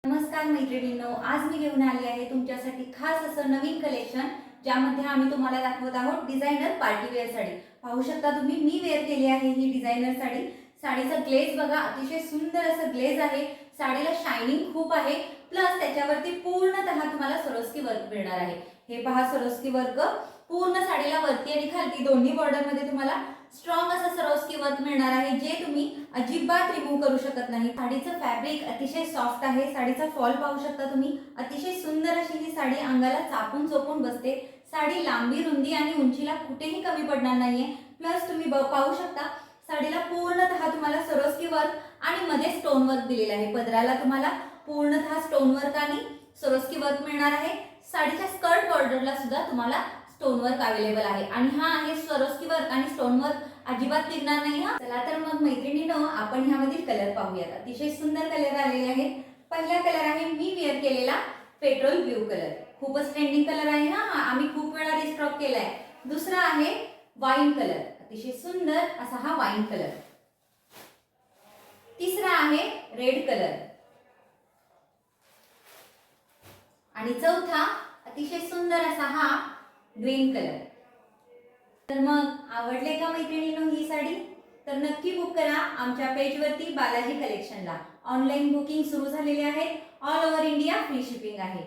नमस्कार मैत्रिणींनो, आज मी घेऊन आली आहे तुमच्यासाठी खास असं नवीन कलेक्शन, ज्यामध्ये आम्ही तुम्हाला दाखवत आहोत डिझायनर पार्टी वेअर साडी। पाहू शकता तुम्ही, मी वेअर केली आहे ही डिझायनर साडी। साडीचा ग्लेज बघा, अतिशय सुंदर असं ग्लेज आहे। साडीला शायनिंग खूप आहे, प्लस त्याच्यावरती पूर्णतः तुम्हाला सरोस्की वर्क मिळणार आहे। हे पहा, सरोस्की वर्क पूर्ण साडीला वरती आणि खाली दोन्ही बॉर्डर मध्ये तुम्हाला स्ट्रॉंग असं सरोस्की वर्क मिळणार आहे, जे तुम्ही अजिबात रिमूव्ह करू शकत नाही। साडीचं फॅब्रिक अतिशय सॉफ्ट आहे। साडीचा फॉल पाहू शकता तुम्ही, अतिशय सुंदर अशी ही साडी अंगाला चापून चोपून बसते। साडी लांबी, रुंदी आणि उंचीला कुठेही कमी पडणार नाहीये। प्लस तुम्ही पाहू शकता, साडीला पूर्णतः तुम्हाला सरोस्की वर्क आणि मध्ये स्टोन वर्क दिलेलं आहे। पदराला तुम्हाला पूर्णतः स्टोन वर्क आणि सरोस्की वर्क मिळणार आहे। साडीच्या स्कर्ट बॉर्डरला सुद्धा तुम्हाला स्टोन वर्क अवेलेबल आहे आणि हा आहे सरोस्की वर्क आणि स्टोन वर्क अजिबात निघणार नाही हा। चला तर मग मैत्रिणींनो, आपण ह्यामधील कलर पाहूयात। अतिशय सुंदर कलर आलेले आहेत। पहिला कलर आहे मी वेअर केलेला पेट्रोल ब्लू कलर, खूपच ट्रेंडिंग कलर आहे हा, आम्ही खूप वेळा रिस्टॉक केलाय। दुसरा आहे वाईन कलर, अतिशय सुंदर असा हा वाईन कलर। तिसरा आहे रेड कलर आणि चौथा अतिशय सुंदर असा हा ग्रीन कलर। तर मग आवडले का मैत्रिणींनो ही साडी? तर नक्की बुक करा आमच्या पेजवरती बालाजी कलेक्शनला। ऑनलाईन बुकिंग सुरू झालेले आहे। All over India free shipping आहे।